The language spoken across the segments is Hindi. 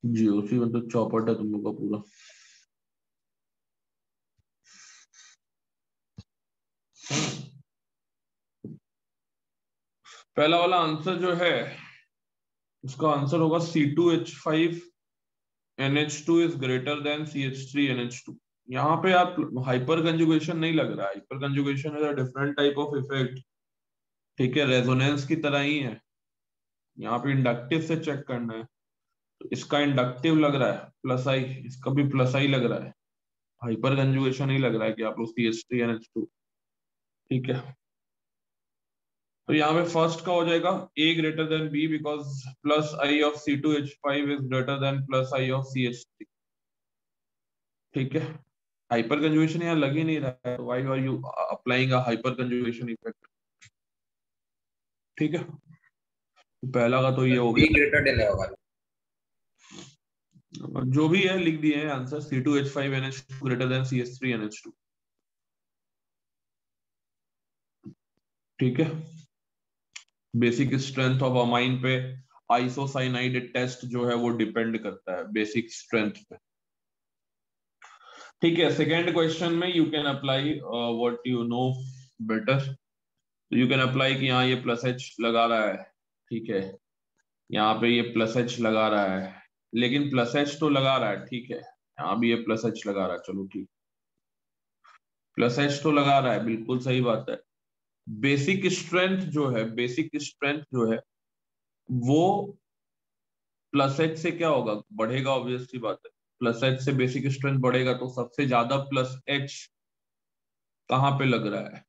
जीओसी में तो चौपट है तुम लोग का पूरा। पहला वाला आंसर जो है उसका आंसर होगा C2H5NH2 is greater than CH3NH2। यहाँ पे आप हाइपर कंजुगेशन नहीं लग रहा है, hyper conjugation is a different type of effect. ठीक है, रेजोनेंस की तरह ही है, यहाँ पे इंडक्टिव से चेक करना है। तो इसका इंडक्टिव लग रहा है प्लस आई, इसका भी प्लस आई लग रहा है, हाइपर कंजुगेशन ही लग रहा है कि आप लोग CH3NH2। ठीक है, तो यहाँ पे फर्स्ट का हो जाएगा A greater than B because plus I of C2H5 is greater than plus I of CH3। ठीक है, हाइपर कंजुगेशन यहाँ लग ही नहीं रहा है, why are you applying a hyper conjugation effect. ठीक है, तो पहला का तो ये हो बी गया। ग्रेटर देन होगा। जो भी है लिख दिए हैं answer, C2H5NH2 greater than CH3NH2। ठीक है, बेसिक स्ट्रेंथ ऑफ अमाइन पे आइसोसाइनाइड टेस्ट जो है वो डिपेंड करता है बेसिक स्ट्रेंथ पे। ठीक है, सेकेंड क्वेश्चन में you can apply what you know better. You can apply कि यहाँ ये प्लस एच लगा रहा है। ठीक है, यहाँ पे ये प्लस एच लगा रहा है, लेकिन प्लस एच तो लगा रहा है, ठीक है, यहाँ भी ये प्लस एच लगा रहा है, चलो ठीक, प्लस एच तो लगा रहा है, बिल्कुल सही बात है। बेसिक स्ट्रेंथ जो है, बेसिक स्ट्रेंथ जो है वो प्लस एच से क्या होगा, बढ़ेगा, ऑब्वियसली बात है। प्लस एच से बेसिक स्ट्रेंथ बढ़ेगा तो सबसे ज्यादा प्लस एच कहाँ पे लग रहा है,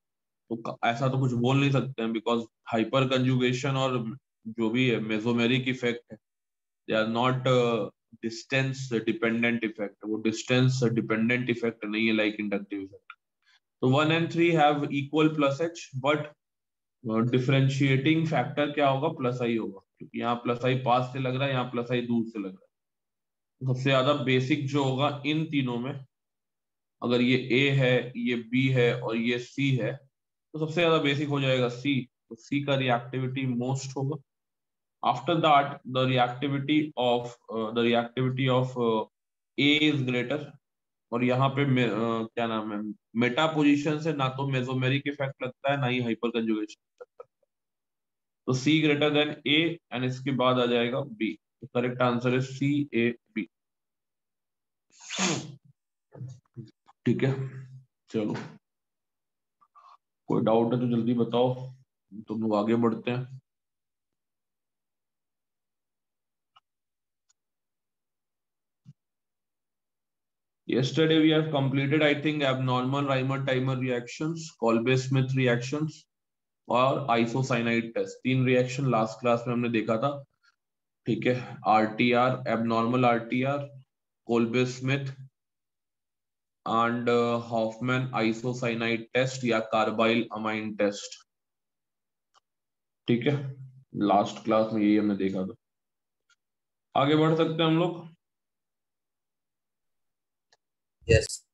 तो ऐसा तो कुछ बोल नहीं सकते हैं बिकॉज हाइपर कंजुगेशन और जो भी है मेसोमेरिक इफेक्ट है, they are not distance dependent effect, वो डिस्टेंस डिपेंडेंट इफेक्ट नहीं है लाइक इंडक्टिव इफेक्ट। तो 1 and 3 have equal plus H, but differentiating factor क्या होगा, प्लस आई होगा, क्योंकि यहाँ प्लस आई पास से लग रहा है, यहाँ प्लस आई दूर से लग रहा है। तो सबसे ज्यादा बेसिक जो होगा इन तीनों में, अगर ये ए है, ये बी है और ये सी है, तो सबसे ज्यादा बेसिक हो जाएगा सी, तो सी का रिएक्टिविटी मोस्ट होगा। After that the reactivity of A is greater, और यहाँ पे क्या नाम है, मेटा पोजीशन से ना तो मेसोमेरिक इफेक्ट लगता है ना ही हाइपर कंजुगेशन लगता है। तो सी ग्रेटर देन ए, एंड इसके बाद आ जाएगा बी। तो करेक्ट आंसर है CAB। ठीक है, चलो, कोई डाउट है तो जल्दी बताओ, तुम लोग आगे बढ़ते हैं। Yesterday we have completed, I think, abnormal Reimer-Timer reactions, Kolbe-Smith reactions और आइसोसाइनाइड टेस्ट, तीन रिएक्शन लास्ट क्लास में हमने देखा था। ठीक है, RTR, abnormal RTR, Kolbe Smith and Hofmann isocyanide test या कार्बाइल अमाइन टेस्ट। ठीक है, लास्ट क्लास में यही हमने देखा था। आगे बढ़ सकते हैं हम लोग। यस।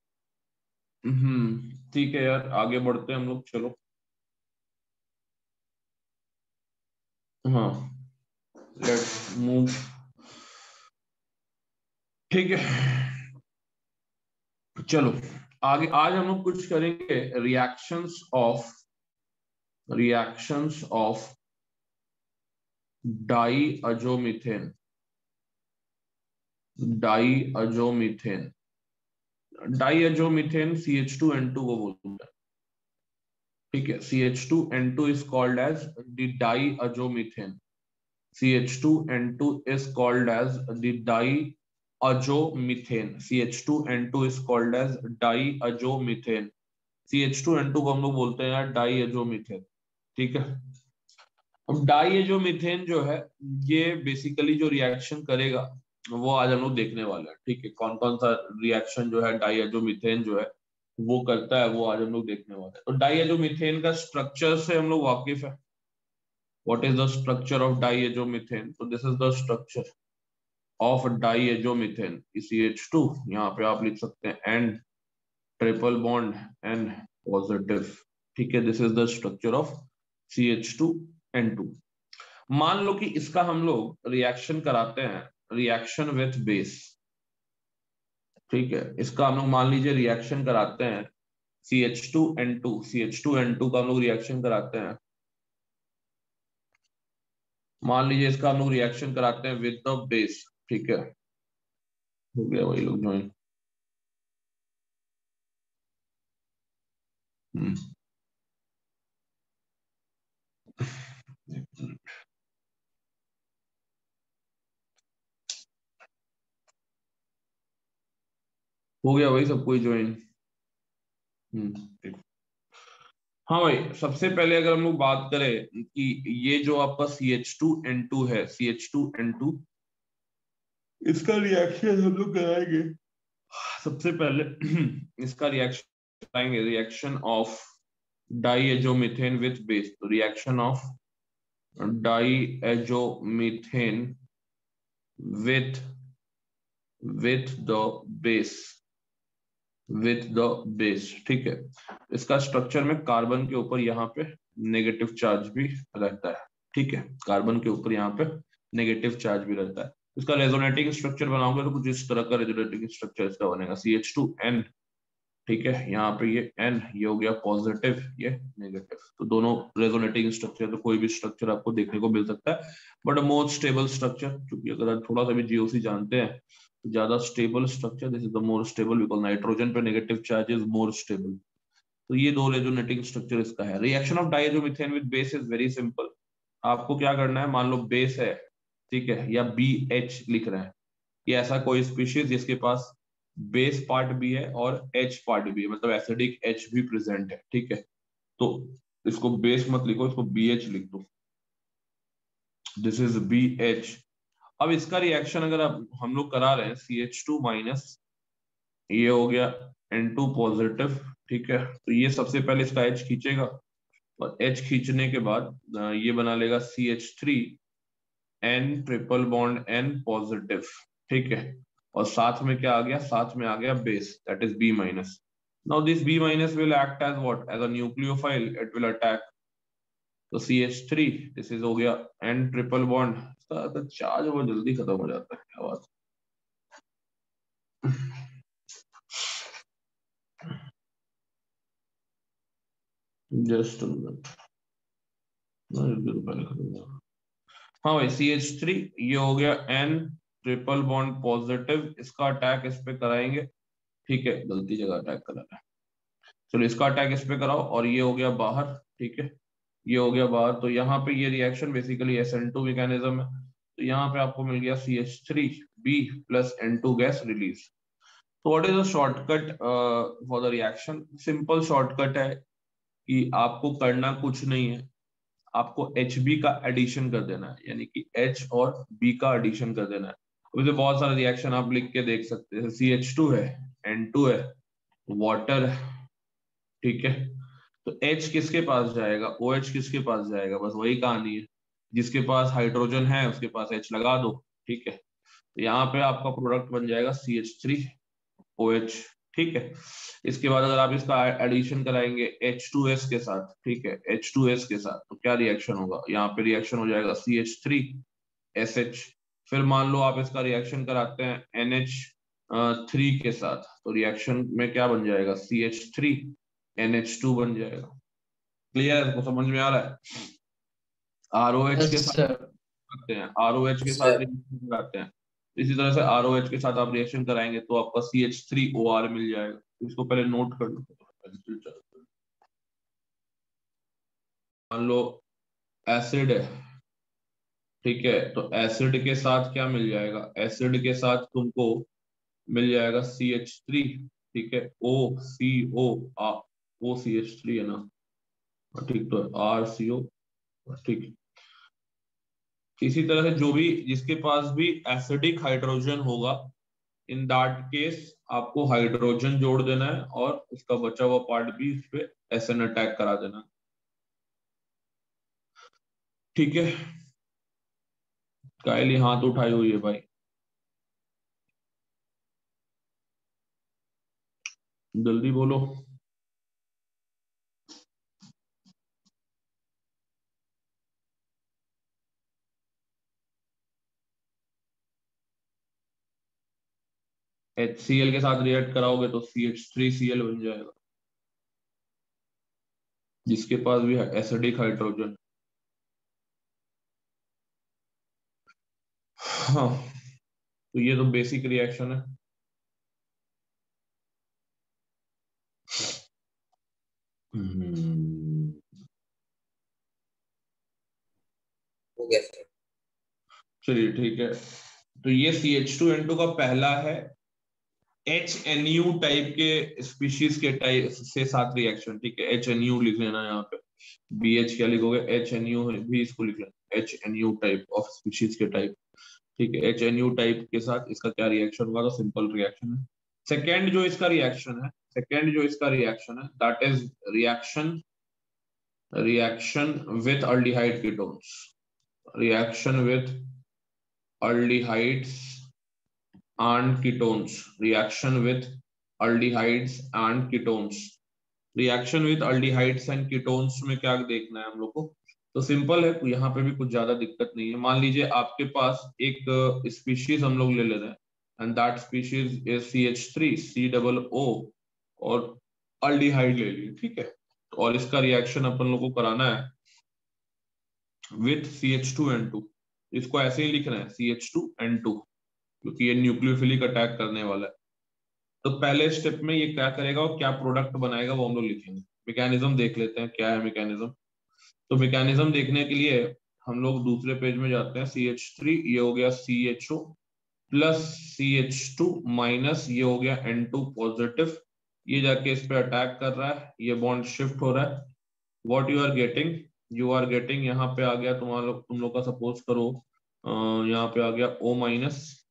ठीक है यार, आगे बढ़ते हैं हम लोग, चलो। हाँ, लेट्स मूव। ठीक है, चलो आगे। आज हम लोग कुछ करेंगे रिएक्शंस ऑफ डाईअज़ोमीथेन। डाईअज़ोमीथेन, डाईअज़ोमीथेन CH2N2 को बोलते हैं। ठीक है, CH2N2 is called as the diazomethane. CH2N2 is called as the diazomethane. CH2N2 is called as diazomethane. CH2N2 को हम लोग बोलते हैं यार डाईअज़ोमीथेन। ठीक है, अब डाईअज़ोमीथेन जो है ये बेसिकली जो रिएक्शन करेगा वो आज हम लोग देखने वाले हैं। ठीक है, कौन कौन सा रिएक्शन जो है डाईअज़ोमीथेन जो है वो करता है, वो आज हम लोग देखने वाले हैं। तो डाईअज़ोमीथेन का स्ट्रक्चर से हम लोग वाकिफ है। What is the structure of diazomethane? So this is the structure of diazomethane, CH2, यहाँ पे आप लिख सकते हैं N triple bond N positive. ठीक है, this is the structure of CH2N2। मान लो कि इसका हम लोग रिएक्शन कराते हैं रिएक्शन विथ बेस, ठीक है। इसका हम लोग मान लीजिए रिएक्शन कराते हैं CH2N2, CH2N2 का हम लोग रिएक्शन कराते हैं, मान लीजिए इसका हम लोग रिएक्शन कराते हैं विद द बेस, ठीक है। हो गया वही लोग ज्वाइन। हो गया वही सब कोई ज्वाइन। ठीक। हाँ भाई, सबसे पहले अगर हम लोग बात करें कि ये जो आपका CH2N2 है, CH2N2, इसका रिएक्शन हम लोग कराएंगे सबसे पहले। इसका रिएक्शन कराएंगे, reaction of diazomethane with base, तो reaction of diazomethane with the base, with the base, ठीक है। इसका स्ट्रक्चर में कार्बन के ऊपर यहाँ पे नेगेटिव चार्ज भी रहता है, ठीक है। कार्बन के ऊपर यहाँ पे नेगेटिव चार्ज भी रहता है। इसका रेजोनेटिंग स्ट्रक्चर बनाओगे तो कुछ इस तरह का रेजोनेटिंग स्ट्रक्चर इसका बनेगा, CH2N, ठीक है। यहाँ पे ये N, ये हो गया पॉजिटिव, ये नेगेटिव, तो दोनों रेजोनेटिंग स्ट्रक्चर, तो कोई भी स्ट्रक्चर आपको देखने को मिल सकता है, बट मोर स्टेबल स्ट्रक्चर, क्योंकि अगर आप थोड़ा सा भी जीओसी जानते हैं, तो ज्यादा stable structure, this is the more stable, because nitrogen पे negative charge is more stable. तो ये दो रेजोनेटिंग स्ट्रक्चर इसका है। Reaction of diazomethane with base is very simple. आपको क्या करना है, मान लो बेस है, ठीक है, या BH लिख रहे हैं, ये ऐसा कोई स्पीशीज जिसके पास बेस पार्ट भी है और H पार्ट भी है, मतलब एसिडिक H भी प्रेजेंट है, ठीक है। तो इसको बेस मत लिखो, इसको BH लिख दो, दिस इज BH। अब इसका रिएक्शन अगर आप हम लोग करा रहे हैं CH2 माइनस, ये हो गया N2 पॉजिटिव, ठीक है। तो ये सबसे पहले इसका H खींचेगा, और H खींचने के बाद ये बना लेगा CH3 N triple bond N positive, ठीक है। और साथ में क्या आ गया, साथ में आ गया base, that is B minus. Now this B minus will act as what, as a nucleophile, it will attack, तो CH3, दिस इज हो गया N ट्रिपल बॉन्ड, इसका चार्ज बहुत जल्दी खत्म हो जाता है, क्या बात। जस्ट पहले खत्म हो जाएगा। हाँ भाई, CH3, ये हो गया N ट्रिपल बॉन्ड पॉजिटिव, इसका अटैक इस पे कराएंगे, ठीक है, गलती जगह अटैक करा है, चलो इसका अटैक इस पे कराओ, और ये हो गया बाहर, ठीक है, ये हो गया बाहर। तो यहाँ पे ये रिएक्शन बेसिकली SN2 मैकेनिज्म है, तो यहाँ पे आपको मिल गया CH3B plus N2 gas release. तो what is the shortcut for the reaction, simple shortcut है कि आपको करना कुछ नहीं है, आपको HB का एडिशन कर देना है, यानी कि H और B का एडिशन कर देना है। वैसे बहुत सारे रिएक्शन आप लिख के देख सकते हैं, CH2 है, N2 है, वाटर, ठीक है। तो H किसके पास जाएगा, OH किसके पास जाएगा, बस वही कहानी है, जिसके पास हाइड्रोजन है उसके पास H लगा दो, ठीक है। तो यहाँ पे आपका प्रोडक्ट बन जाएगा CH3OH, ठीक है। इसके बाद अगर आप इसका एडिशन कराएंगे H2S के साथ, ठीक है, H2S के साथ, तो क्या रिएक्शन होगा, यहाँ पे रिएक्शन हो जाएगा CH3SH। फिर मान लो आप इसका रिएक्शन कराते हैं NH3 के साथ, तो रिएक्शन में क्या बन जाएगा, CH3NH2 बन जाएगा। क्लियर है, समझ में आ रहा है। ROH यस के साथ सर। करते हैं, ROH के साथ रिएक्शन कराते हैं, इसी तरह से ROH के साथ आप रिएक्शन कराएंगे तो आपका CH3OR मिल जाएगा। इसको पहले नोट कर लो। मान लो एसिड है, ठीक है, तो एसिड के साथ क्या मिल जाएगा, एसिड के साथ तुमको मिल जाएगा CH3, ठीक है, OCO, OCH3 है ना, ठीक, तो RCO, ठीक। इसी तरह से जो भी जिसके पास भी एसिडिक हाइड्रोजन होगा, इन दैट केस आपको हाइड्रोजन जोड़ देना है, और उसका बचा हुआ पार्ट भी इस पे SN अटैक करा देना, ठीक है। कायली हाथ उठाई हुई है भाई, जल्दी बोलो। HCl के साथ रिएक्ट कराओगे तो CH3Cl बन जाएगा, जिसके पास भी एसिडिक हाइड्रोजन। हाँ, तो ये तो बेसिक रिएक्शन है। हो गया सर। चलिए ठीक है, तो ये CH2N2 का पहला है HNU टाइप के स्पीशीज के टाइप से साथ रिएक्शन। ठीक है, HNU लिख लेना यहाँ पे, BH क्या लिखोगे, HNU भी इसको लिख लेना, HNU टाइप ऑफ स्पीशीज के टाइप। ठीक है, HNU टाइप के साथ इसका क्या रिएक्शन होगा, तो सिंपल रिएक्शन है। सेकेंड जो इसका रिएक्शन है, that is reaction with aldehyde ketones, reaction with aldehydes and ketones, reaction with aldehydes and ketones, reaction with aldehydes and ketones में क्या देखना है हम लोग को, तो सिंपल है, यहाँ पे भी कुछ ज्यादा दिक्कत नहीं है। मान लीजिए आपके पास एक स्पीशीज हम लोग ले ले रहे हैं, and that species is CH3COO और अल्डिहाइड ले लिए, ठीक है, और इसका रिएक्शन अपन लोग को कराना है विथ CH2N2। इसको ऐसे ही लिख रहे हैं CH2N2, क्योंकि ये न्यूक्लियोफिलिक अटैक करने वाला है। तो पहले स्टेप में ये क्या करेगा और क्या प्रोडक्ट बनाएगा वो हम लोग लिखेंगे। मैकेनिज्म देख लेते हैं क्या है मैकेनिज्म। तो मैकेनिज्म देखने के लिए हम लोग दूसरे पेज में जाते हैं। CH3 ये हो गया CHO प्लस CH2 माइनस ये हो गया N2 पॉजिटिव, ये जाके इस पे अटैक कर रहा है, ये बॉन्ड शिफ्ट हो रहा है। व्हाट यू आर गेटिंग यहाँ पे आ गया तुम लोग का सपोज करो यहाँ पे आ गया O माइनस,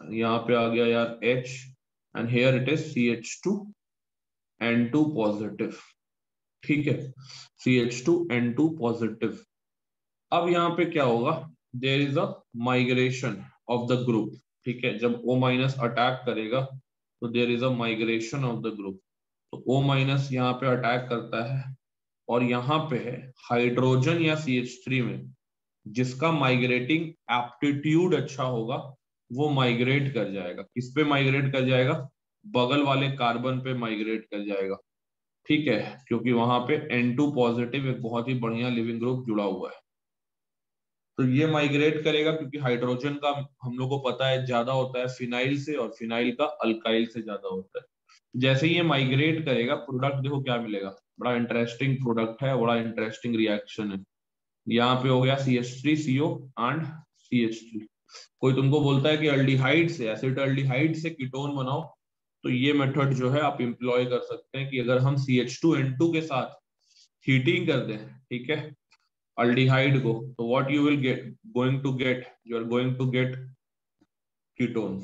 यहाँ पे आ गया यार H, and here it is CH2N2 positive. ठीक है, CH2N2 पॉजिटिव। अब यहाँ पे क्या होगा, there is a migration of the group. ठीक है, जब O माइनस अटैक करेगा तो there is a migration of the group. तो O माइनस यहाँ पे अटैक करता है, और यहाँ पे है हाइड्रोजन या CH3 में जिसका माइग्रेटिंग एप्टीट्यूड अच्छा होगा वो माइग्रेट कर जाएगा। किस पे माइग्रेट कर जाएगा, बगल वाले कार्बन पे माइग्रेट कर जाएगा। ठीक है, क्योंकि वहां पे N2 पॉजिटिव एक बहुत ही बढ़िया लिविंग ग्रुप जुड़ा हुआ है, तो ये माइग्रेट करेगा, क्योंकि हाइड्रोजन का हम लोग को पता है ज्यादा होता है फिनाइल से, और फिनाइल का अल्काइल से ज्यादा होता है। जैसे ही ये माइग्रेट करेगा, प्रोडक्ट देखो क्या मिलेगा, बड़ा इंटरेस्टिंग प्रोडक्ट है, बड़ा इंटरेस्टिंग रिएक्शन है। यहाँ पे हो गया CH3CO एंड CH3। कोई तुमको बोलता है कि अल्डिहाइड से, एसिटाल्डिहाइड से कीटोन बनाओ, तो ये मेथड जो है आप इंप्लॉय कर सकते हैं कि अगर हम CH2N2 के साथ हीटिंग कर दें, ठीक है, अल्डिहाइड को, तो what you will get, you are going to get ketone.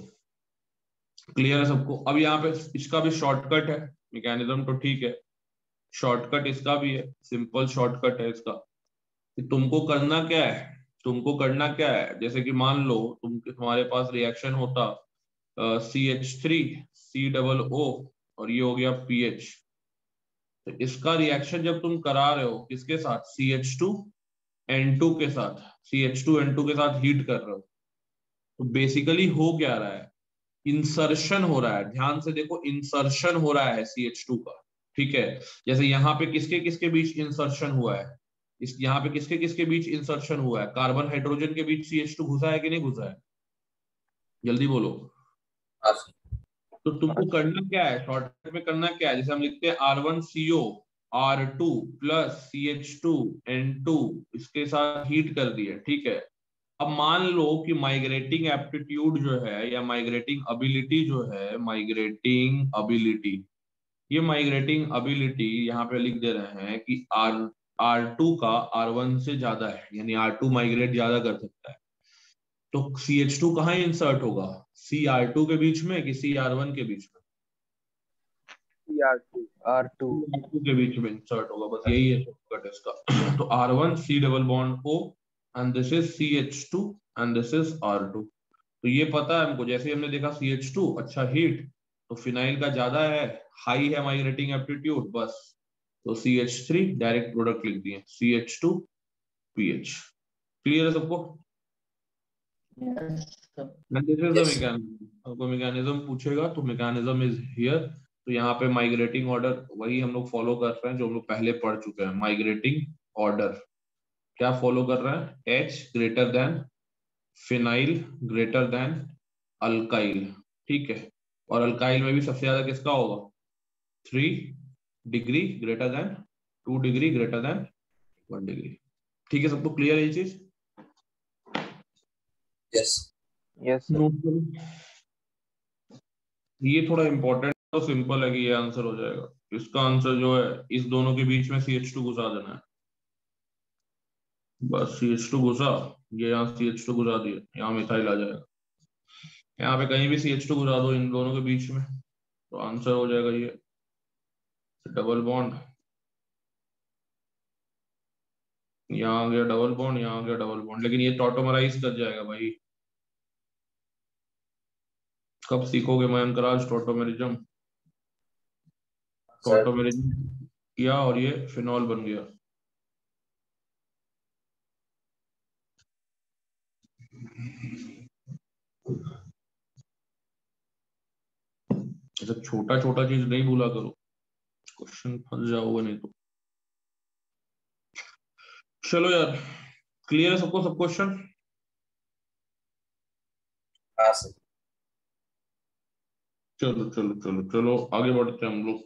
Clear है सबको। अब यहाँ पे इसका भी शॉर्टकट है, मैकेनिज्म तो ठीक है, शॉर्टकट इसका भी है, सिंपल शॉर्टकट है इसका। कि तुमको करना क्या है, जैसे कि मान लो तुम्हारे पास रिएक्शन होता CH3COO और ये हो गया PH। तो इसका रिएक्शन जब तुम करा रहे हो किसके साथ, CH2N2 के साथ, CH2N2 के साथ हीट कर रहे हो, तो बेसिकली हो क्या रहा है, इंसर्शन हो रहा है। ध्यान से देखो, इंसर्शन हो रहा है CH2 का। ठीक है, जैसे यहाँ पे किसके किसके बीच इंसर्शन हुआ है, इस यहाँ पे किसके किसके बीच इंसर्शन हुआ है, कार्बन हाइड्रोजन के बीच CH2 घुसा है कि नहीं घुसा है, जल्दी बोलो। हाँ सर। तो तुमको करना क्या है, शॉर्टकट में करना क्या है, जैसे हम लिखते हैं R1CO R2 प्लस CH2N2 इसके साथ हीट कर दिए। ठीक है, अब मान लो कि माइग्रेटिंग एप्टीट्यूड जो है या माइग्रेटिंग अबिलिटी जो है, ये माइग्रेटिंग अबिलिटी यहाँ पे लिख दे रहे हैं कि R2 का R1 से ज्यादा है, यानी R2 माइग्रेट ज्यादा कर सकता है। तो CH2 कहाँ इंसर्ट होगा, CR2 के बीच में कि CR1 के बीच में, R2 R2 R2 के बीच में इंसर्ट होगा, बस यही है शॉर्टकट इसका। तो R1 C double bond O and this is CH2 and this is R2। तो ये पता है हमको, जैसे हमने देखा CH2 अच्छा हीट, तो फिनाइल का ज्यादा है, हाई है माइग्रेटिंग एप्टीट्यूड, बस तो CH3 डायरेक्ट प्रोडक्ट लिख दिए CH2 PH। क्लियर है सबको, yes sir। This is the yes mechanism. आपको मैकेनिज्म पूछेगा तो मैकेनिज्म इज हियर। तो यहाँ पे माइग्रेटिंग ऑर्डर वही हम लोग फॉलो कर रहे हैं जो हम लोग पहले पढ़ चुके हैं। माइग्रेटिंग ऑर्डर क्या फॉलो कर रहे हैं? H greater than phenyl greater than alkyl, ठीक है। और अल्काइल में भी सबसे ज्यादा किसका होगा? 3 degree greater than 2 degree greater than 1 degree. ठीक है, सबको क्लियर है ये चीज? Yes yes sir. नोट करो। ये थोड़ा इंपॉर्टेंट तो सिंपल है कि ये आंसर हो जाएगा। इसका आंसर जो है इस दोनों के बीच में CH2 घुसा देना है। बस CH2 घुसा, ये यहाँ CH2 घुसा दिया, यहाँ मिथाइल आ जाएगा। यहाँ पे कहीं भी CH2 घुसा दो इन दोनों के बीच में तो आंसर हो जाएगा ये डबल बॉन्ड। यहाँ आ गया डबल बॉन्ड, यहाँ आ गया डबल बॉन्ड, लेकिन ये टॉटोमराइज कर जाएगा भाई। कब सीखोगे मयंक राज टॉटोमेरिज्म? सर। टॉटोमेरिज्म किया और ये फिनॉल बन गया। ऐसा छोटा छोटा चीज नहीं भूला करो, क्वेश्चन फंस जाओगे नहीं तो। चलो यार, क्लियर है सबको सब क्वेश्चन? हाँ सर। चलो चलो चलो चलो आगे बढ़ते हैं हम लोग।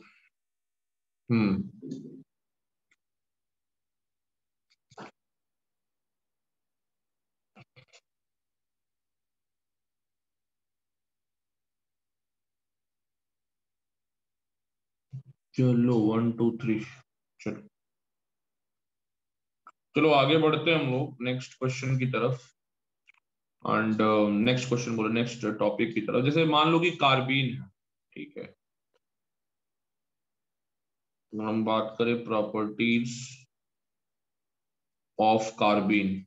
चलो 1 2 3 चलो चलो आगे बढ़ते हैं हम लोग नेक्स्ट क्वेश्चन की तरफ। एंड नेक्स्ट क्वेश्चन बोलो, नेक्स्ट टॉपिक की तरफ। जैसे मान लो कि कार्बीन है, ठीक है, तो हम बात करें प्रॉपर्टीज ऑफ कार्बीन,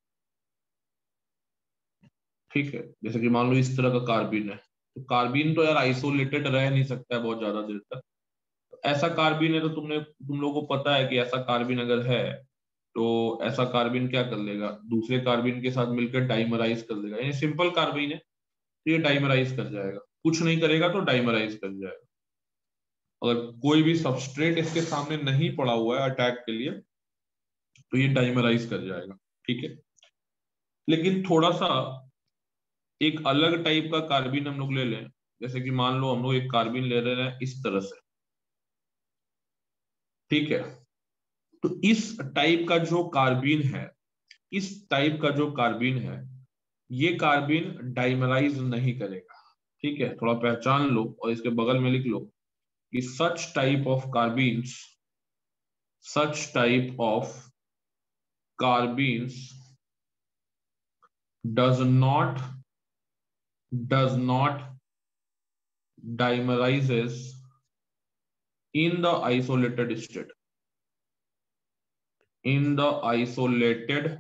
ठीक है। जैसे कि मान लो इस तरह का कार्बीन है, तो कार्बीन तो यार आइसोलेटेड रह नहीं सकता है बहुत ज्यादा देर तक। तो ऐसा कार्बीन है तो तुम लोगों को पता है कि ऐसा कार्बीन अगर है तो ऐसा कार्बीन क्या कर लेगा? दूसरे कार्बीन के साथ मिलकर डाइमराइज कर देगा। यानी सिंपल कार्बीन है तो ये डाइमराइज कर जाएगा, कुछ नहीं करेगा तो डाइमराइज कर जाएगा। अगर कोई भी सबस्ट्रेट इसके सामने नहीं पड़ा हुआ है अटैक के लिए तो ये डाइमराइज कर जाएगा, ठीक है। लेकिन थोड़ा सा एक अलग टाइप का कार्बीन हम लोग ले लें। जैसे कि मान लो हम लोग एक कार्बीन ले रहे हैं इस तरह से, ठीक है। तो इस टाइप का जो कार्बीन है, इस टाइप का जो कार्बीन है, ये कार्बीन डाइमराइज नहीं करेगा, ठीक है। थोड़ा पहचान लो और इसके बगल में लिख लो कि such type of carbenes, such type of carbenes does not dimerizes in the isolated state, in the isolated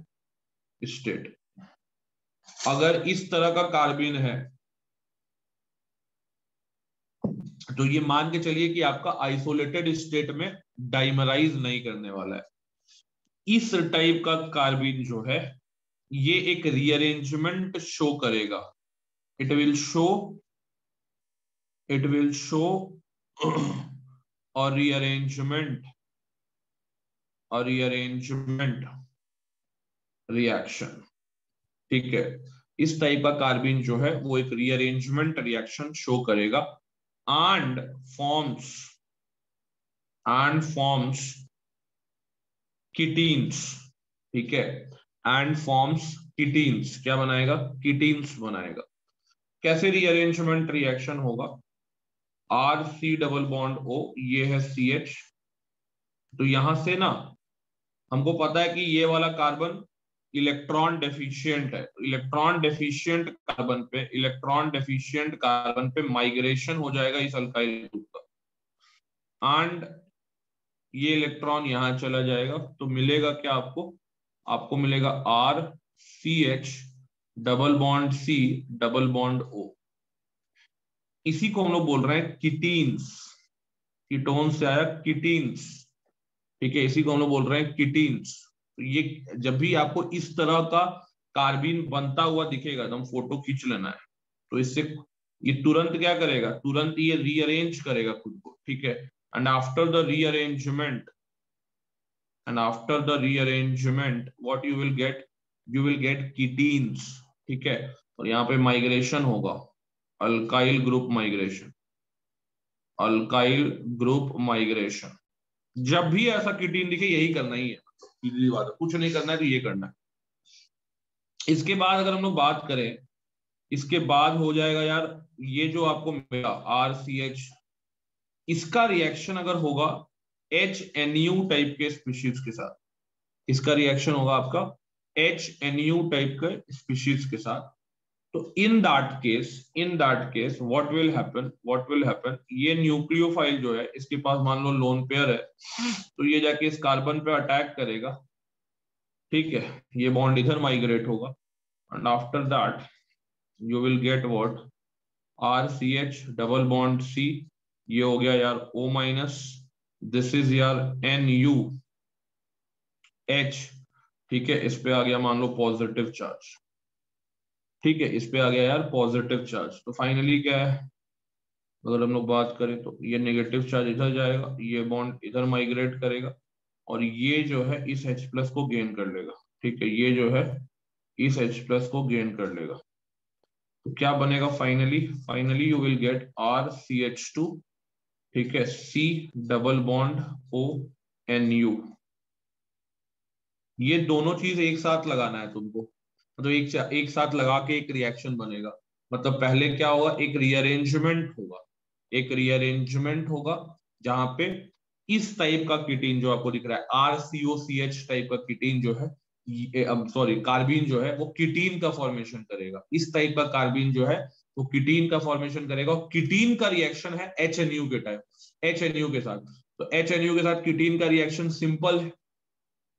state। अगर इस तरह का कार्बीन है तो ये मान के चलिए कि आपका आइसोलेटेड स्टेट में डाइमराइज नहीं करने वाला है। इस टाइप का कार्बीन जो है ये एक रीअरेंजमेंट शो करेगा। इट विल शो और रीअरेंजमेंट रिएक्शन, ठीक है। इस टाइप का कार्बीन जो है वो एक रीअरेंजमेंट रिएक्शन शो करेगा एंड फॉर्म्स कीटीन्स, ठीक है। एंड फॉर्म्स कीटीन्स, क्या बनाएगा? कीटीन्स बनाएगा। कैसे रीअरेंजमेंट रिएक्शन होगा? RC डबल बॉन्ड O, ये है CH। तो यहां से ना हमको पता है कि ये वाला कार्बन इलेक्ट्रॉन डेफिशिएंट है। इलेक्ट्रॉन डेफिशिएंट कार्बन पे माइग्रेशन हो जाएगा इस अल्काइल ग्रुप का एंड ये इलेक्ट्रॉन यहां चला जाएगा। तो मिलेगा क्या आपको? आपको मिलेगा RCH double bond C double bond O। इसी को हम लोग बोल रहे हैं कीटीन्स। कीटोन से आया कीटीन्स, ठीक है। इसी को हम लोग बोल रहे हैं कीटीन्स। तो ये जब भी आपको इस तरह का कार्बीन बनता हुआ दिखेगा एकदम फोटो खींच लेना है। तो इससे ये तुरंत क्या करेगा, तुरंत ये रीअरेंज करेगा खुद को, ठीक है। And after the rearrangement, and after the rearrangement what you will get ketenes, ठीक है। और यहाँ पे माइग्रेशन होगा, alkyl group migration, alkyl group migration. जब भी ऐसा कीटीन दिखे यही करना ही है, सीधी बात है, कुछ नहीं करना है तो ये करना है। इसके बाद अगर हम लोग बात करें, इसके बाद हो जाएगा यार ये जो आपको मिला RCH, इसका रिएक्शन अगर होगा HNU टाइप के स्पीशीज के साथ, इसका रिएक्शन होगा आपका HNU टाइप के स्पीशीज के साथ। तो in that case what will happen, ये न्यूक्लियोफाइल जो है इसके पास मान लो लोन पेयर है, तो ये जाके इस कार्बन पे अटैक करेगा, ठीक है। ये बॉन्ड इधर माइग्रेट होगा and after that you will get what, RCH double bond C, ये हो गया यार O-, दिस इज यार NU H, ठीक है। इस पे आ गया मान लो पॉजिटिव चार्ज, ठीक है, इस पे आ गया यार पॉजिटिव चार्ज। तो फाइनली क्या है, अगर हम लोग बात करें तो ये नेगेटिव चार्ज इधर जाएगा, ये बॉन्ड इधर माइग्रेट करेगा और ये जो है इस H प्लस को गेन कर लेगा, ठीक है। ये जो है इस H प्लस को गेन कर लेगा, तो क्या बनेगा finally you will gate RCH2, ठीक है, C डबल बॉन्ड ONU। ये दोनों चीज एक साथ लगाना है तुमको, मतलब एक साथ लगा के एक रिएक्शन बनेगा। मतलब पहले क्या होगा, एक रीअरेंजमेंट होगा जहां पे इस टाइप का कीटीन जो आपको दिख रहा है RCOCH टाइप का कीटीन जो है, सॉरी कार्बीन जो है वो कीटीन का फॉर्मेशन करेगा, इस टाइप का कार्बीन जो है वो कीटीन का फॉर्मेशन करेगा। और कीटीन का रिएक्शन है HNU के टाइप, HNU के साथ। तो HNU के साथ कीटीन का रिएक्शन सिंपल है,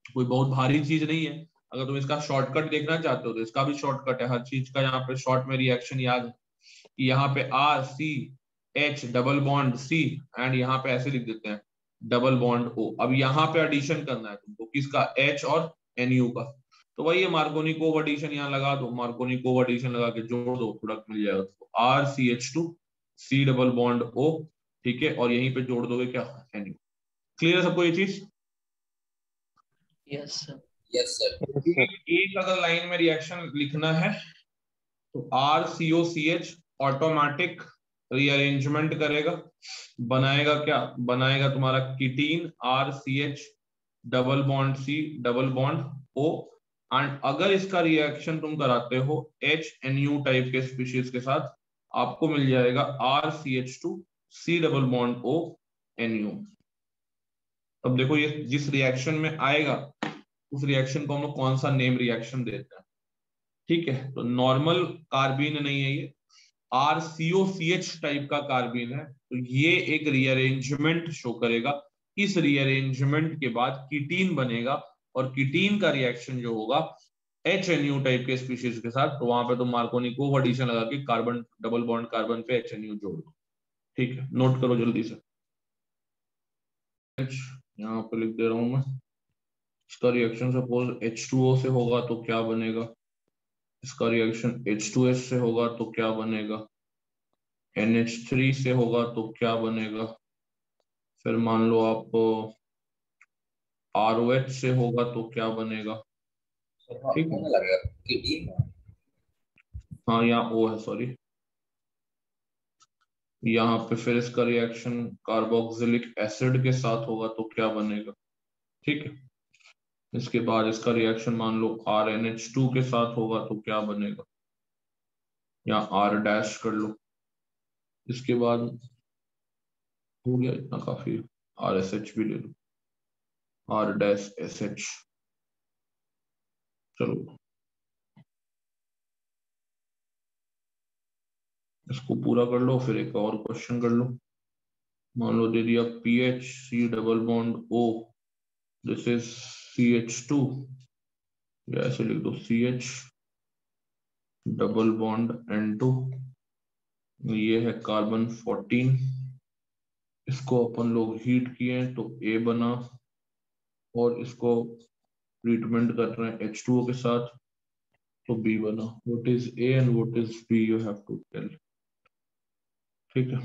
कोई बहुत भारी चीज नहीं है। अगर तुम इसका शॉर्टकट देखना चाहते हो तो इसका भी शॉर्टकट है, हर चीज का यहाँ पे शॉर्ट में रिएक्शन याद है। यहाँ पे RCH double bond C and यहाँ पे ऐसे लिख देते हैं डबल बॉन्ड O। अब यहाँ पे एडिशन करना है तुमको, किसका, H और NU का। तो वही है मार्कोनिकोव एडिशन, यहाँ लगा दो, मार्कोनिकोव एडिशन लगा के जोड़ दो, प्रोडक्ट मिल जाएगा उसको RCH2 C double bond O, ठीक है। और यहीं पे जोड़ दोगे क्या, NU। क्लियर है सबको ये चीज? Yes sir. Yes sir. एक अगर लाइन में रिएक्शन लिखना है तो RCOCH ऑटोमेटिक रीअरेंजमेंट करेगा, बनाएगा क्या, बनाएगा तुम्हारा कीटीन RCH double bond C double bond O। And अगर इसका रिएक्शन तुम कराते हो HNU टाइप के स्पीशीज के साथ, आपको मिल जाएगा RCH2 C double bond O NU। अब देखो ये जिस रिएक्शन में आएगा उस रिएक्शन को हम लोग कौन सा नेम रिएक्शन देते हैं, ठीक है। तो नॉर्मल कार्बीन नहीं है ये, RCOCH टाइप का कार्बीन है। तो ये एक रीअरेंजमेंट शो करेगा, इस रीअरेंजमेंट के बाद कीटीन बनेगा और कीटीन का रिएक्शन जो होगा HNU टाइप के स्पीशीज के साथ, तो वहां पे तुम मार्कोनिकोव एडिशन लगा के कार्बन डबल बॉन्ड कार्बन पे HNU जोड़ दो, ठीक है। नोट करो जल्दी से, यहाँ पे लिख दे रहा हूं मैं। इसका रिएक्शन सपोज H2O से होगा तो क्या बनेगा, इसका रिएक्शन H2S से होगा तो क्या बनेगा, NH3 से होगा तो क्या बनेगा, फिर मान लो आप ROH से होगा तो क्या बनेगा, ठीक है। लगेगा कीटीन। हाँ यहाँ O है, सॉरी। यहाँ पे फिर इसका रिएक्शन कार्बोक्सिलिक एसिड के साथ होगा तो क्या बनेगा, ठीक है। इसके बाद इसका रिएक्शन मान लो RNH2 के साथ होगा तो क्या बनेगा, यहाँ R डैश कर लो। इसके बाद हो गया इतना काफी, RSH भी ले लो, R डैश SH। चलो इसको पूरा कर लो, फिर एक और क्वेश्चन कर लो। मान लो दे दिया PH C double bond O, this is CH2, या ऐसे लिख दो CH डबल बॉन्ड N2, ये है कार्बन 14। इसको अपन लोग हीट किए तो A बना और इसको ट्रीटमेंट कर रहे हैं H2O के साथ तो B बना। What is A and what is B, you have to tell. ठीक है,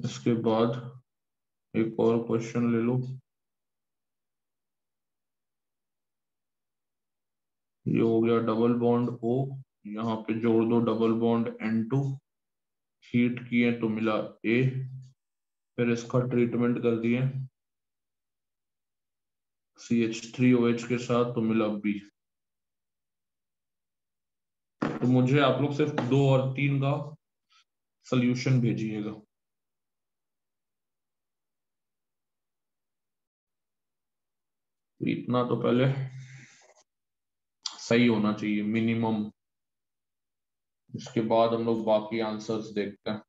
इसके बाद एक और क्वेश्चन ले लो। ये हो गया डबल बॉन्ड O, यहाँ पे जोड़ दो डबल बॉन्ड N2, हीट किए तो मिला A, फिर इसका ट्रीटमेंट कर दिए CH3OH के साथ तो मिला B। तो मुझे आप लोग सिर्फ 2 और 3 का सोल्यूशन भेजिएगा। इतना तो पहले सही होना चाहिए मिनिमम, इसके बाद हम लोग बाकी आंसर्स देखते हैं।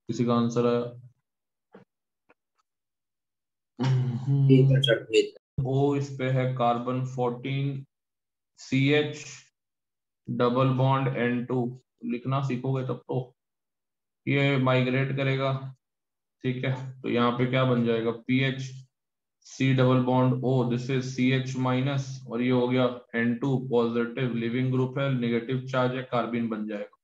किसी का आंसर है? ठीक है सर, ठीक है। O इस पे है carbon 14, CH double bond N2, लिखना सीखोगे तब तो। ये माइग्रेट करेगा, ठीक है, तो यहाँ पे क्या बन जाएगा PH C double bond O, this is CH minus, और ये हो गया N2 पॉजिटिव, लिविंग ग्रुप है, नेगेटिव चार्ज है, कार्बिन बन जाएगा।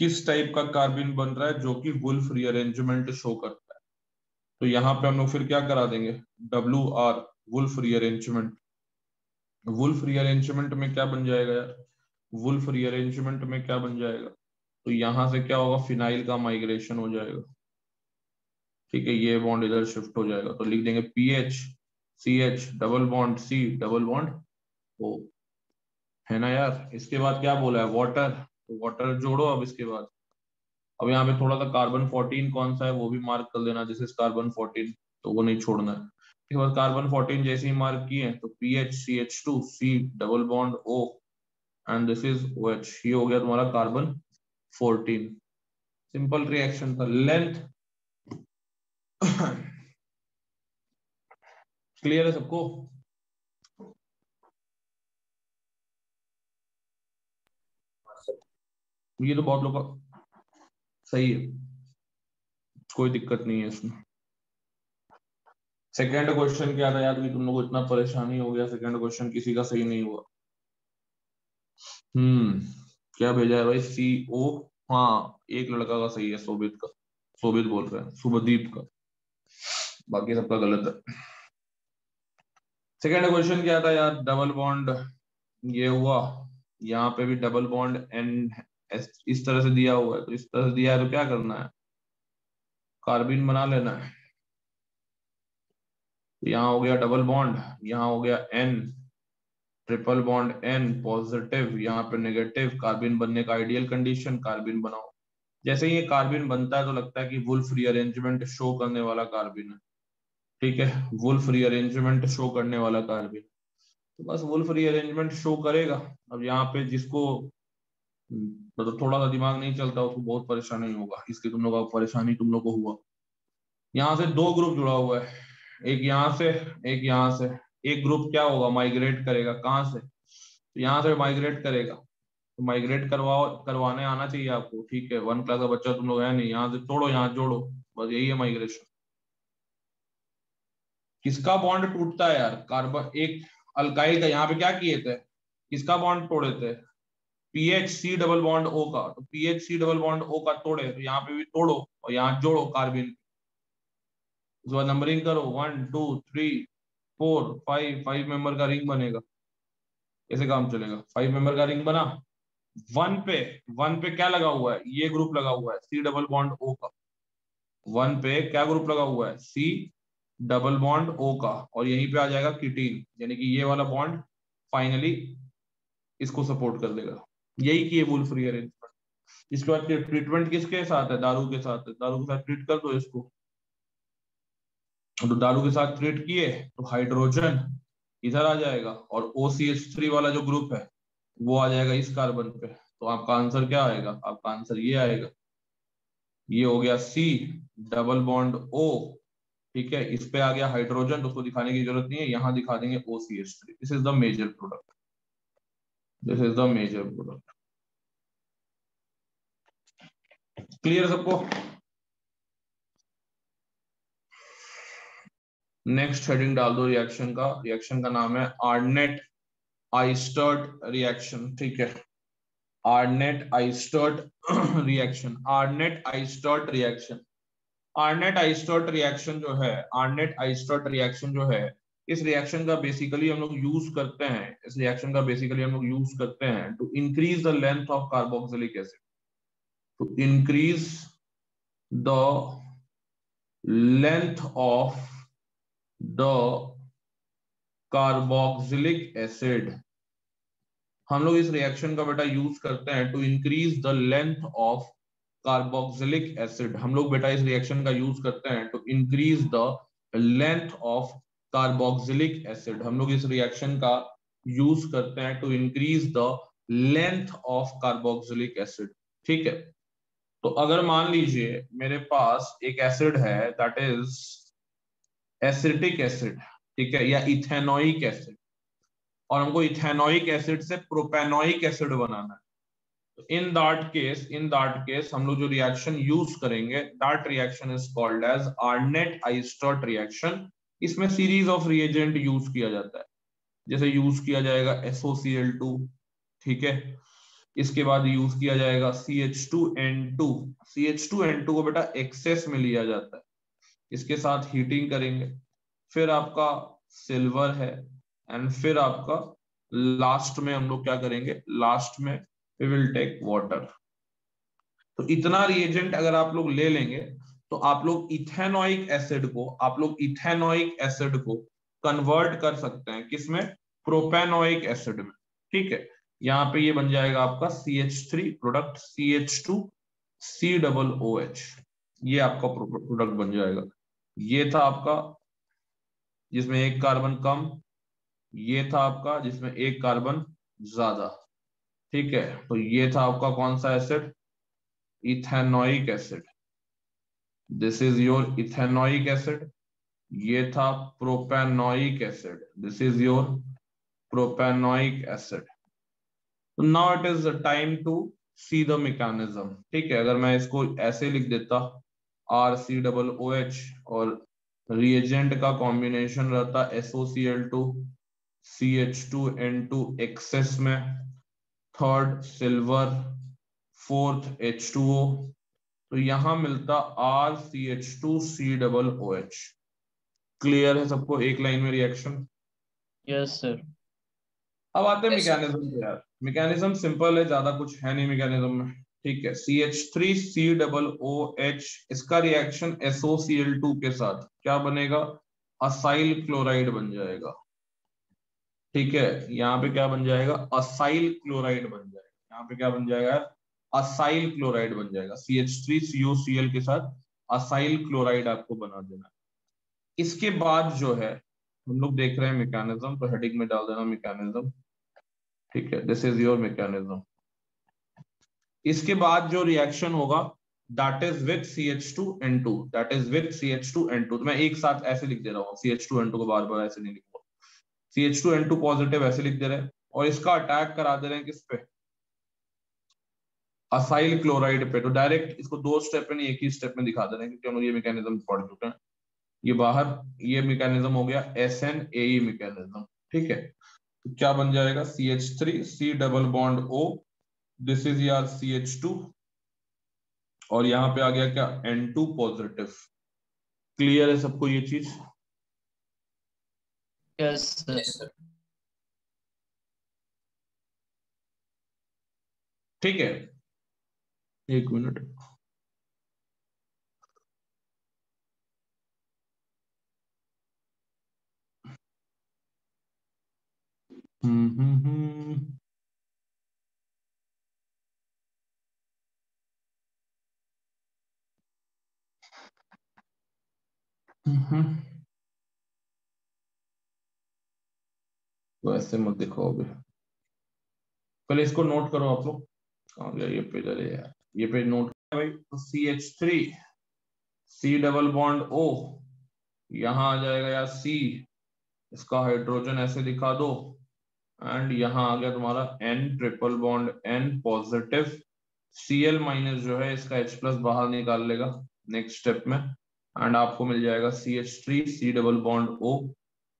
किस टाइप का कार्बिन बन रहा है? जो कि वुल्फ रीअरेंजमेंट शो करता है। तो यहाँ पे हम लोग फिर क्या करा देंगे, WR wolf rearrangement. Wolf rearrangement में क्या बन जाएगा यार? वुल्फ रीअरेंजमेंट में क्या बन जाएगा? तो यहां से क्या होगा, फिनाइल का माइग्रेशन हो जाएगा, ठीक है, ये बॉन्ड इधर शिफ्ट हो जाएगा, तो लिख देंगे PH CH double bond C double bond O, है ना यार। इसके बाद क्या बोला है, वाटर, तो वाटर जोड़ो अब इसके बाद। अब यहाँ पे थोड़ा सा कार्बन 14 कौन सा है वो भी मार्क कर लेना, दिस इज कार्बन 14, तो वो नहीं छोड़ना है। इसके बाद कार्बन 14 जैसे ही मार्क किए तो PH CH2 C double bond O and this is OH, ये हो गया तुम्हारा कार्बन 14। सिंपल रिएक्शन था। लेंथ क्लियर है सबको? ये तो बहुत लोग का सही है, कोई दिक्कत नहीं है इसमें। सेकेंड क्वेश्चन क्या था याद, कि तुम लोग को इतना परेशानी हो गया, सेकेंड क्वेश्चन किसी का सही नहीं हुआ। क्या भेजा है भाई, CO, हाँ एक लड़का का सही है, शोभित का, शोभित बोल रहे हैं, शुभदीप का, बाकी सबका गलत है। सेकेंड क्वेश्चन क्या था यार, डबल बॉन्ड ये हुआ, यहाँ पे भी डबल बॉन्ड एंड इस तरह से दिया हुआ है, तो इस तरह से दिया है तो क्या करना है, कार्बिन बना लेना है। तो यहाँ हो गया डबल बॉन्ड, यहाँ हो गया N, triple bond N positive, यहाँ पे नेगेटिव, कार्बिन बनने का आइडियल कंडीशन, कार्बिन बनाओ। जैसे ही ये कार्बिन बनता है तो लगता है कि वुल्फ रीअरेंजमेंट शो करने वाला कार्बिन है, ठीक है, वुल्फ रीअरेंजमेंट शो करने वाला कार्बिन, तो बस वुल्फ रीअरेंजमेंट शो करेगा। अब यहाँ पे जिसको मतलब थोड़ा सा दिमाग नहीं चलता उसको बहुत परेशानी होगा, इसकी तुम लोग का परेशानी तुम लोग को हुआ। यहाँ से 2 ग्रुप जुड़ा हुआ है, एक यहाँ से एक यहाँ से। एक ग्रुप क्या होगा, माइग्रेट करेगा, कहाँ से, तो यहाँ से माइग्रेट करेगा, तो माइग्रेट करवाने आना चाहिए आपको, ठीक है, 1 क्लास का बच्चा तुम लोग है नहीं, यहाँ से तोड़ो यहाँ जोड़ो, बस यही है माइग्रेशन। किसका बॉन्ड टूटता है यार, कार्बन एक अल्काइल का, यहाँ पे क्या किए थे, किसका बॉन्ड तोड़े थे, PHC डबल बॉन्ड O का, तो PHC डबल बॉन्ड O का तोड़े, तो यहाँ पे भी तोड़ो और यहाँ जोड़ो कार्बिन, उसके बाद नंबरिंग करो 1 2 3 4 5, 5 मेंबर का रिंग बनेगा। कैसे काम चलेगा, 5 मेंबर का रिंग बना, वन पे, वन पे क्या लगा हुआ है, ये ग्रुप लगा हुआ है C डबल बॉन्ड O का, वन पे क्या ग्रुप लगा हुआ है, C डबल बॉन्ड O का, और यहीं पे आ जाएगा कीटीन, यानी कि ये वाला बॉन्ड फाइनली इसको सपोर्ट कर देगा। यही की वुल्फ रीअरेंजमेंट। इसके बाद ट्रीटमेंट किसके साथ है, दारू के साथ है, दारू के साथ ट्रीट कर दो इसको। तो दारू के साथ ट्रीट किए तो हाइड्रोजन इधर आ जाएगा, और OCH3 वाला जो ग्रुप है वो आ जाएगा इस कार्बन पे, तो आपका आंसर क्या आएगा, आपका आंसर ये आएगा, ये हो गया C डबल बॉन्ड O, ठीक है, इस पे आ गया हाइड्रोजन, तो उसको दिखाने की जरूरत नहीं है, यहाँ दिखा देंगे OCH3, this is the major product, this is the major product. Clear सबको? नेक्स्ट हेडिंग डाल दो रिएक्शन का, रिएक्शन का नाम है आर्नेट आइस्टर्ट रिएक्शन, ठीक है। Arndt Eistert reaction, Arndt Eistert reaction, Arndt Eistert reaction जो है, आर्नेट आइस्टर्ट रिएक्शन जो है, इस रिएक्शन का बेसिकली हम लोग यूज करते हैं, इस रिएक्शन का बेसिकली हम लोग यूज करते हैं to increase the length of carboxylic acid, to increase the length of the carboxylic acid. हम लोग इस रिएक्शन का बेटा यूज करते हैं to increase the length of carboxylic acid. हम लोग बेटा इस रिएक्शन का यूज करते हैं to increase the length of carboxylic acid. हम लोग इस रिएक्शन का यूज करते हैं to increase the length of carboxylic acid. ठीक है, तो अगर मान लीजिए मेरे पास एक एसिड है दैट इज एसिटिक एसिड, ठीक है, या इथेनोइक एसिड, और हमको इथेनोइक एसिड से प्रोपेनोइक एसिड बनाना है, in that case हम लोग जो रिएक्शन यूज करेंगे that reaction is called as Arndt Eistert reaction. इसमें सीरीज ऑफ रिएजेंट यूज किया जाता है, जैसे यूज किया जाएगा SOCl2, ठीक है, इसके बाद यूज किया जाएगा CH2N2, CH2N2 को बेटा एक्सेस में लिया जाता है, इसके साथ हीटिंग करेंगे, फिर आपका सिल्वर है, एंड फिर आपका लास्ट में हम लोग क्या करेंगे, लास्ट में वी विल टेक वाटर। तो इतना रिएजेंट अगर आप लोग ले लेंगे तो आप लोग इथेनोइक एसिड को, आप लोग इथेनोइक एसिड को कन्वर्ट कर सकते हैं किसमें, प्रोपेनोइक एसिड में। ठीक है, यहाँ पे ये बन जाएगा आपका CH3 प्रोडक्ट CH2COOH, ये आपका प्रोडक्ट बन जाएगा। ये था आपका जिसमें एक कार्बन कम, ये था आपका जिसमें एक कार्बन ज्यादा। ठीक है, तो ये था आपका कौन सा acid, ethanoic acid, this is your ethanoic acid. ये था propanoic acid, this is your propanoic acid. Now it is time to see the mechanism. ठीक है, अगर मैं इसको ऐसे लिख देता RCOOH और रिएजेंट का कॉम्बिनेशन रहता SOCl2 CH2N2 एक्सेस में, थर्ड सिल्वर, फोर्थ H2O, तो यहां मिलता RCH2COOH। क्लियर है सबको एक लाइन में रिएक्शन? Yes sir. अब आते हैं Yes, sir. मैकेनिज्म पे यार, मैकेनिज्म सिंपल है, ज्यादा कुछ है नहीं मैकेनिज्म में। ठीक है, CH3COOH, इसका रिएक्शन SOCl2 के साथ क्या बनेगा, असाइल क्लोराइड बन जाएगा। ठीक है, यहाँ पे क्या बन जाएगा, असाइल क्लोराइड बन जाएगा, यहाँ पे क्या बन जाएगा, असाइल क्लोराइड बन जाएगा। CH3COCl के साथ असाइल क्लोराइड आपको बना देना। इसके बाद जो है हम लोग देख रहे हैं मैकेनिज्म, तो हेडिंग में डाल देना मैकेनिज्म। ठीक है, दिस इज योर मैकेनिज्म। इसके बाद जो रिएक्शन होगा that is with CH2N2, that is with CH2N2। तो मैं एक साथ ऐसे लिख दे रहा हूँ, CH2N2 को बार बार ऐसे नहीं लिखूंगा, CH2N2 पॉजिटिव ऐसे लिख दे रहे हैं, और इसका अटैक करा दे रहे हैं किस पे, असाइल क्लोराइड पे। तो डायरेक्ट इसको दो स्टेप में नहीं एक ही स्टेप में दिखा दे रहे हैं, क्योंकि हम लोग ये मैकेनिज्म पढ़ चुके हैं। ये बाहर, ये मैकेनिज्म हो गया SNAE मैकेनिज्म। ठीक है, तो क्या बन जाएगा, CH3C double bond O, this is यार CH2, और यहाँ पे आ गया क्या, N2 पॉजिटिव। क्लियर है सबको ये चीज? Yes sir. Yes, sir. ठीक है, एक मिनट। तो ऐसे मत दिखाओ अभी, पहले इसको नोट करो आप लोग। कहाँ गया ये पेज, अरे यार ये पेज नोट भाई। तो CH3C डबल बॉन्ड O, यहां आ जाएगा यार C, इसका हाइड्रोजन ऐसे दिखा दो, एंड यहां आ गया तुम्हारा N triple bond N positive, Cl minus जो है इसका H प्लस बाहर निकाल लेगा नेक्स्ट स्टेप में, एंड आपको मिल जाएगा CH3C double bond O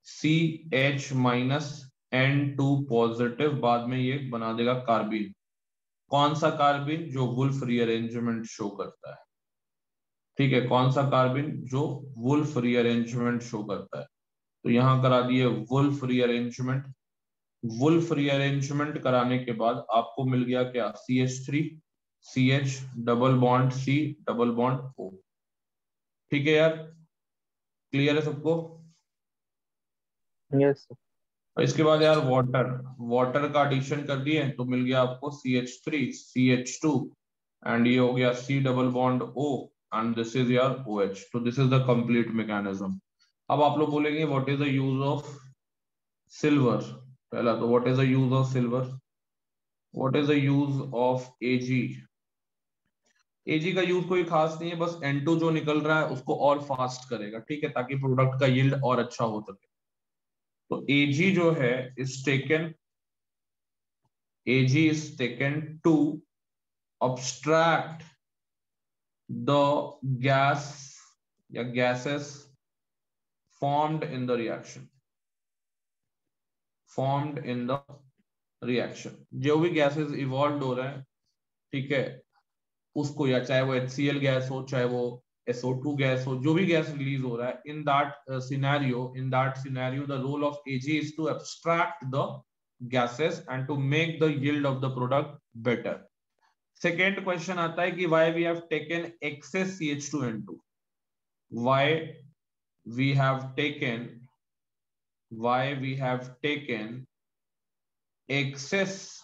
CH minus N2 positive, बाद में ये बना देगा कार्बिन। कौन सा कार्बिन जो वुल्फ रीअरेंजमेंट शो करता है, ठीक है, कौन सा कार्बिन जो वुल्फ रीअरेंजमेंट शो करता है। तो यहां करा दिए वुल्फ रीअरेंजमेंट। वुल्फ रीअरेंजमेंट कराने के बाद आपको मिल गया क्या, CH3 CH double bond C double bond O। ठीक है यार, क्लियर है सबको। Yes sir. और इसके बाद यार वाटर, वाटर का एडिशन कर दिए तो मिल गया आपको CH3 CH2 एंड ये हो गया C double bond O and this is यार OH। तो this is the complete mechanism. अब आप लोग बोलेंगे what is the use of silver. पहला तो what is the use of silver, what is the use of Ag। Ag का यूज कोई खास नहीं है, बस N2 जो निकल रहा है उसको और फास्ट करेगा, ठीक है, ताकि प्रोडक्ट का यील्ड और अच्छा हो सके। तो Ag जो है is taken, Ag is taken to abstract the gas या gases formed in the reaction, formed in the reaction। जो भी gases evolved हो रहे हैं, ठीक है, उसको, या चाहे वो HCl गैस हो, चाहे वो SO2 गैस हो, जो भी गैस रिलीज हो रहा है, in that scenario the role of Ag is to abstract the gases and to make the yield of the product better। Second question आता है कि why we have taken excess CH2N2, why we have taken excess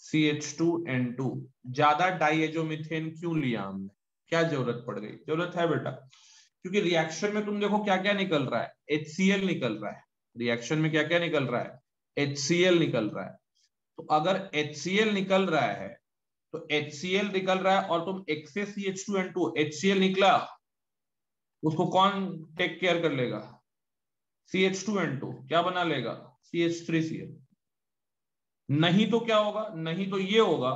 CH2N2, ज्यादा डाइएजोमीथेन क्यों लिया हमने, क्या जरूरत पड़ गई, जरूरत है बेटा, क्योंकि रिएक्शन में तुम देखो क्या क्या निकल रहा है, HCl निकल रहा है, रिएक्शन में क्या क्या निकल रहा है, HCl निकल रहा है। तो अगर HCl निकल रहा है, तो HCl निकल रहा है और तुम एक्सेस CH2N2, HCl निकला, उसको कौन टेक केयर कर लेगा, CH2N2 क्या बना लेगा, CH3Cl। नहीं तो क्या होगा, नहीं तो ये होगा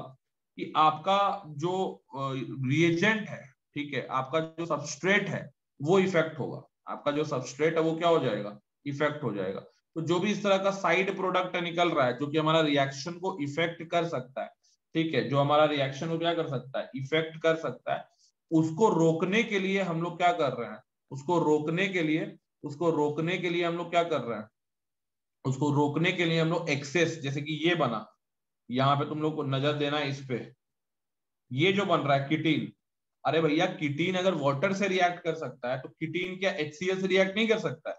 कि आपका जो रिएजेंट है, ठीक है, आपका जो सबस्ट्रेट है वो इफेक्ट होगा, आपका जो सबस्ट्रेट है वो क्या हो जाएगा, इफेक्ट हो जाएगा। तो जो भी इस तरह का साइड प्रोडक्ट निकल रहा है जो कि हमारा रिएक्शन को इफेक्ट कर सकता है, ठीक है, जो हमारा रिएक्शन को क्या कर सकता है, इफेक्ट कर सकता है, उसको रोकने के लिए हम लोग क्या कर रहे हैं, उसको रोकने के लिए हम लोग क्या कर रहे हैं, उसको रोकने के लिए हम लोग एक्सेस, जैसे कि ये बना, यहाँ पे तुम लोग को नजर देना है इस पे, ये जो बन रहा है कीटीन, अरे भैया कीटीन अगर वाटर से रिएक्ट कर सकता है तो कीटीन क्या HCl से रिएक्ट नहीं कर सकता है।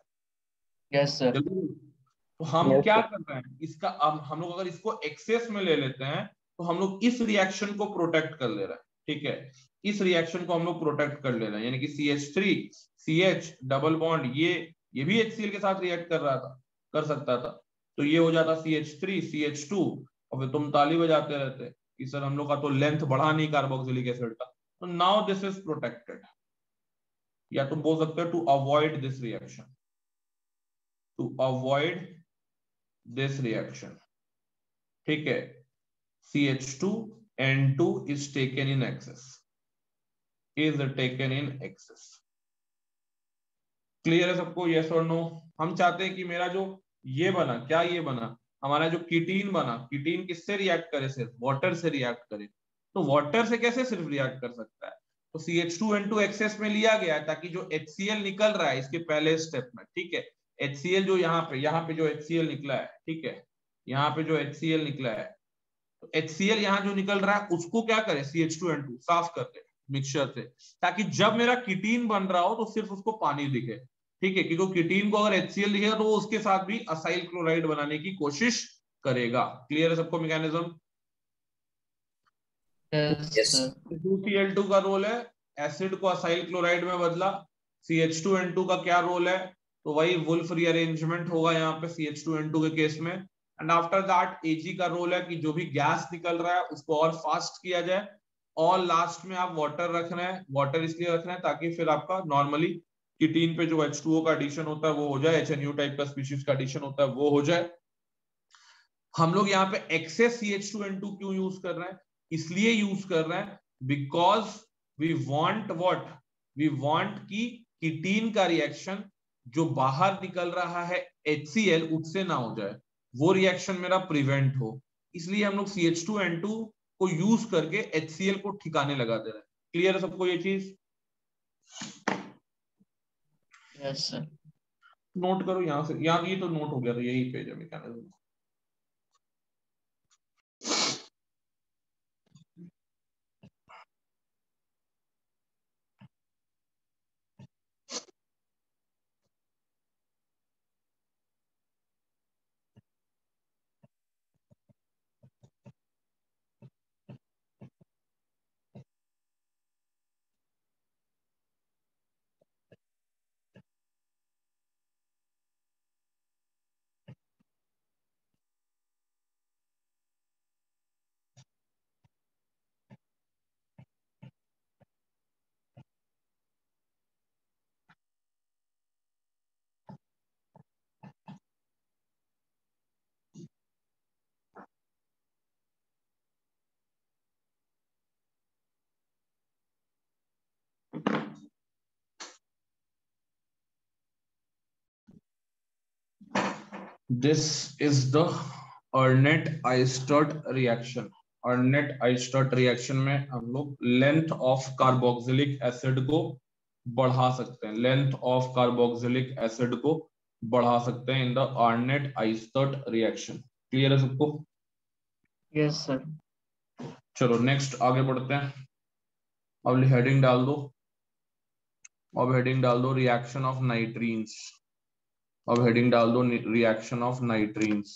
Yes sir. तो हम यस क्या सर। कर रहे हैं, इसका अब हम लोग अगर इसको एक्सेस में ले लेते हैं तो हम लोग इस रिएक्शन को प्रोटेक्ट कर ले रहे हैं, ठीक है, इस रिएक्शन को हम लोग प्रोटेक्ट कर ले रहे हैं, यानी कि CH3 CH डबल बॉन्ड ये भी HCl के साथ रिएक्ट कर रहा था, कर सकता था, तो ये हो जाता CH3 CH2 और फिर तुम ताली बजाते रहते कि सर हम लोग का तो लेंथ बढ़ा नहीं कार्बोक्सिलिक एसिड का। तो नाउ दिस इज प्रोटेक्टेड, या तुम बोल सकते हो to avoid this reaction, to avoid this reaction, ठीक है, CH2N2 is taken in excess, clear है सबको, यस और नो। हम चाहते हैं कि मेरा जो ये बना, क्या ये बना, हमारा जो कीटीन बना, कीटीन किससे रिएक्ट करे, सिर्फ वाटर से रिएक्ट करे। तो वाटर से कैसे सिर्फ रिएक्ट कर सकता है, तो CH2N2 एक्सेस में लिया गया है ताकि जो HCl निकल रहा है इसके पहले स्टेप में, ठीक है, HCl जो यहाँ पे जो HCl निकला है, ठीक है, यहाँ पे जो HCl निकला है, तो HCl यहाँ जो निकल रहा है उसको क्या करे, CH2N2 साफ कर दे मिक्सचर से, ताकि जब मेरा कीटीन बन रहा हो तो सिर्फ उसको पानी दिखे, ठीक है, क्योंकि कीटीन को अगर HCl दिखेगा तो वो उसके साथ भी असाइल क्लोराइड बनाने की कोशिश करेगा। क्लियर है सबको mechanism. Yes yes sir. 2Cl2 का रोल है एसिड को असाइल क्लोराइड में बदला। CH2N2 का क्या रोल है, तो वही वुल्फ रीअरेंजमेंट होगा यहाँ पे CH2N2 के केस में। एंड आफ्टर दैट Ag का रोल है कि जो भी गैस निकल रहा है उसको और फास्ट किया जाए, और लास्ट में आप वाटर रख रहे हैं, वाटर इसलिए रख रहे हैं ताकि फिर आपका नॉर्मली कीटीन पे जो H2O का एडिशन होता है वो हो जाए, HNO टाइप का स्पीशीज का एडिशन होता है वो हो जाए। हम लोग यहाँ पे एक्सेस CH2N2 क्यों यूज कर रहे हैं, इसलिए यूज कर रहे हैं because we want what, we want की कीटीन का रिएक्शन जो बाहर निकल रहा है HCl उससे ना हो जाए, वो रिएक्शन मेरा प्रिवेंट हो, इसलिए हम लोग CH2N2 को यूज करके HCl को ठिकाने लगा दे रहा है। क्लियर है सबको ये चीज? Yes sir. नोट करो यहाँ से, यहाँ ये तो नोट हो गया, तो यही पेज है mechanism. This is the Arnett-Oistad reaction. Arnett-Oistad reaction में हम लोग लेंथ ऑफ कार्बोक्सिलिक एसिड को बढ़ा सकते हैं, लेंथ ऑफ कार्बोक्सिलिक एसिड को बढ़ा सकते हैं in the Arnett-Oistad reaction. Clear है सबको? Yes sir. चलो नेक्स्ट आगे बढ़ते हैं। अब हेडिंग डाल दो, अब हेडिंग डाल दो रिएक्शन ऑफ नाइट्रीन्स। अब हेडिंग डाल दो रिएक्शन ऑफ नाइट्रीन्स।